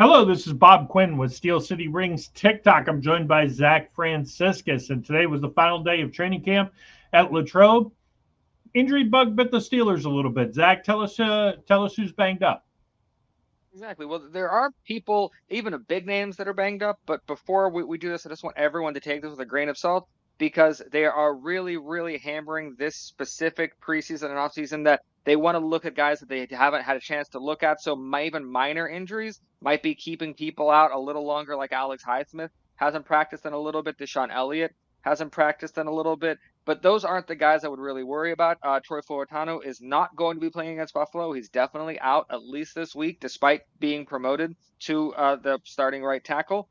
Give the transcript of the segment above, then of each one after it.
Hello, this is Bob Quinn with Steel City Rings TikTok. I'm joined by Zach Franciscus, and today was the final day of training camp at Latrobe. Injury bug bit the Steelers a little bit. Zach, tell us who's banged up. Exactly. Well, there are people, even of big names, that are banged up. But before we do this, I just want everyone to take this with a grain of salt because they are really, really hammering this specific preseason and offseason that they want to look at guys that they haven't had a chance to look at. So even minor injuries might be keeping people out a little longer, like Alex Highsmith hasn't practiced in a little bit. Deshaun Elliott hasn't practiced in a little bit. But those aren't the guys I would really worry about. Troy Fuortano is not going to be playing against Buffalo. He's definitely out at least this week, despite being promoted to the starting right tackle.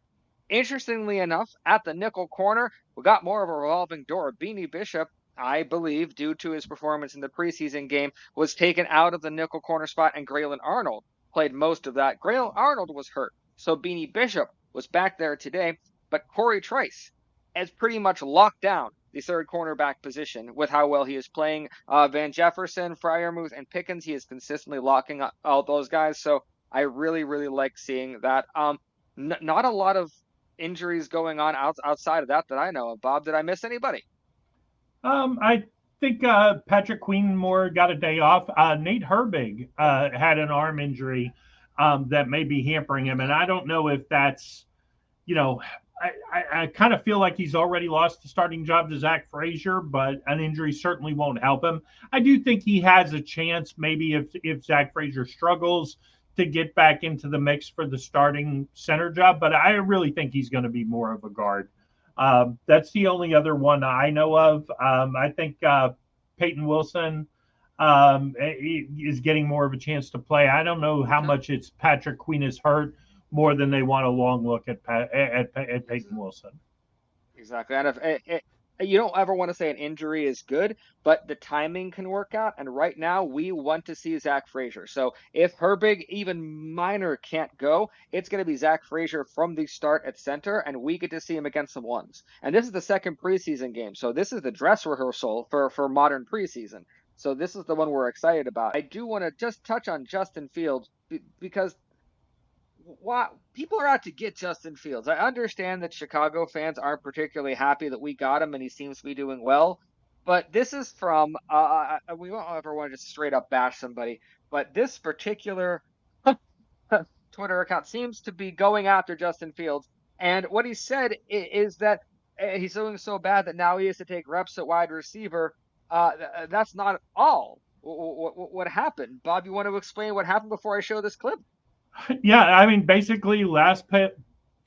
Interestingly enough, at the nickel corner, we got more of a revolving door. Beanie Bishop, I believe, due to his performance in the preseason game, was taken out of the nickel corner spot, and Graylin Arnold played most of that. Graylin Arnold was hurt, so Beanie Bishop was back there today, but Corey Trice has pretty much locked down the third cornerback position with how well he is playing. Van Jefferson, Fryermuth, and Pickens, he is consistently locking up all those guys. So I really, really like seeing that. Not a lot of injuries going on outside of that I know of. Bob, did I miss anybody? I think Patrick Queenmore got a day off. Nate Herbig had an arm injury that may be hampering him, and I don't know if that's you know, I kind of feel like he's already lost the starting job to Zach Frazier, but an injury certainly won't help him. I do think he has a chance, maybe if Zach Frazier struggles, to get back into the mix for the starting center job. But I really think he's going to be more of a guard. That's the only other one I know of. I think Peyton Wilson is getting more of a chance to play. I don't know how Okay. much it's Patrick Queen is hurt more than they want a long look at Peyton Wilson. Exactly. And if you don't ever want to say an injury is good, but the timing can work out. And right now, we want to see Zach Frazier. So if Herbig, even minor, can't go, it's going to be Zach Frazier from the start at center, and we get to see him against some ones. And this is the second preseason game, so this is the dress rehearsal for modern preseason. So this is the one we're excited about. I do want to just touch on Justin Fields because why people are out to get Justin Fields. I understand that Chicago fans aren't particularly happy that we got him and he seems to be doing well, but this is from we won't ever want to just straight up bash somebody, but this particular Twitter account seems to be going after Justin Fields, and what he said is that he's doing so bad that now he has to take reps at wide receiver. That's not all. What happened, Bob? You want to explain what happened before I show this clip? Yeah, I mean, basically, last play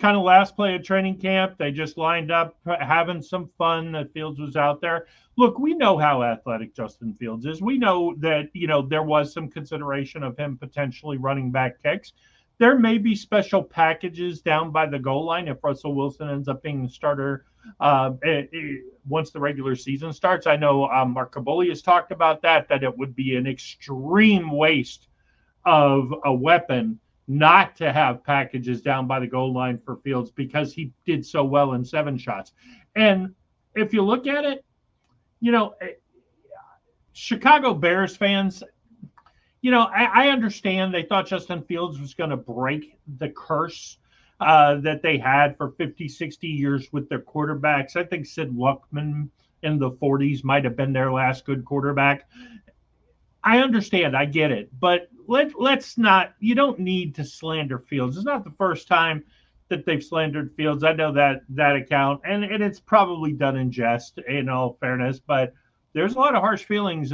of training camp, they just lined up having some fun. That Fields was out there. Look, we know how athletic Justin Fields is. We know that there was some consideration of him potentially running back kicks. There may be special packages down by the goal line if Russell Wilson ends up being the starter once the regular season starts. I know Mark Caboli has talked about that it would be an extreme waste of a weapon not to have packages down by the goal line for Fields because he did so well in 7 shots. And if you look at it, you know, Chicago Bears fans, I understand they thought Justin Fields was going to break the curse that they had for 50, 60 years with their quarterbacks. I think Sid Luckman in the 40s might have been their last good quarterback. I understand, I get it, but let's not. You don't need to slander Fields. It's not the first time that they've slandered Fields. I know that account, and it's probably done in jest, in all fairness. But there's a lot of harsh feelings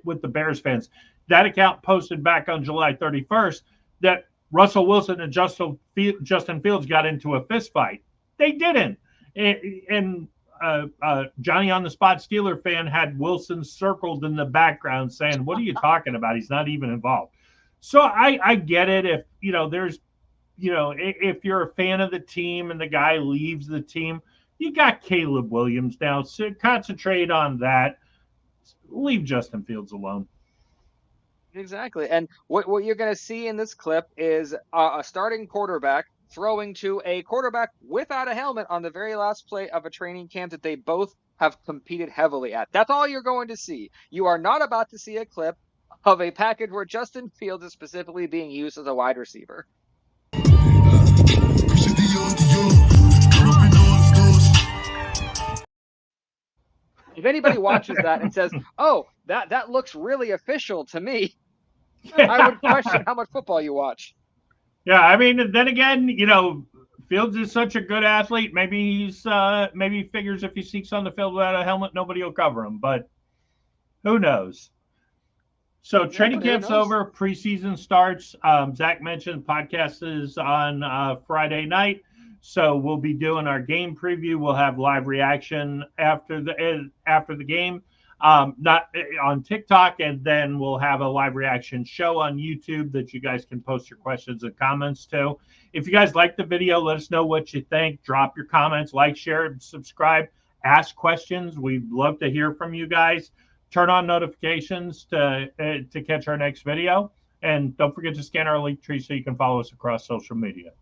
with the Bears fans. That account posted back on July 31st that Russell Wilson and Justin Fields got into a fist fight. They didn't, and Johnny on the Spot Steeler fan had Wilson circled in the background saying, "What are you talking about? He's not even involved." So I get it if there's if you're a fan of the team and the guy leaves the team, you got Caleb Williams now. So concentrate on that. Leave Justin Fields alone. Exactly. And what you're going to see in this clip is a starting quarterback throwing to a quarterback without a helmet on the very last play of a training camp that they both have competed heavily at. That's all you're going to see. You are not about to see a clip of a package where Justin Fields is specifically being used as a wide receiver. If anybody watches that and says, "Oh, that looks really official to me," I would question how much football you watch. Yeah, I mean, then again, Fields is such a good athlete. Maybe maybe he figures if he sneaks on the field without a helmet, nobody will cover him. But who knows? So training camp's over, preseason starts. Zach mentioned podcast is on Friday night, so we'll be doing our game preview. We'll have live reaction after the game, not on TikTok, and then we'll have a live reaction show on YouTube that you guys can post your questions and comments to. If you guys like the video, let us know what you think. Drop your comments, like, share, subscribe, ask questions. We'd love to hear from you guys. Turn on notifications to catch our next video. And don't forget to scan our link tree so you can follow us across social media.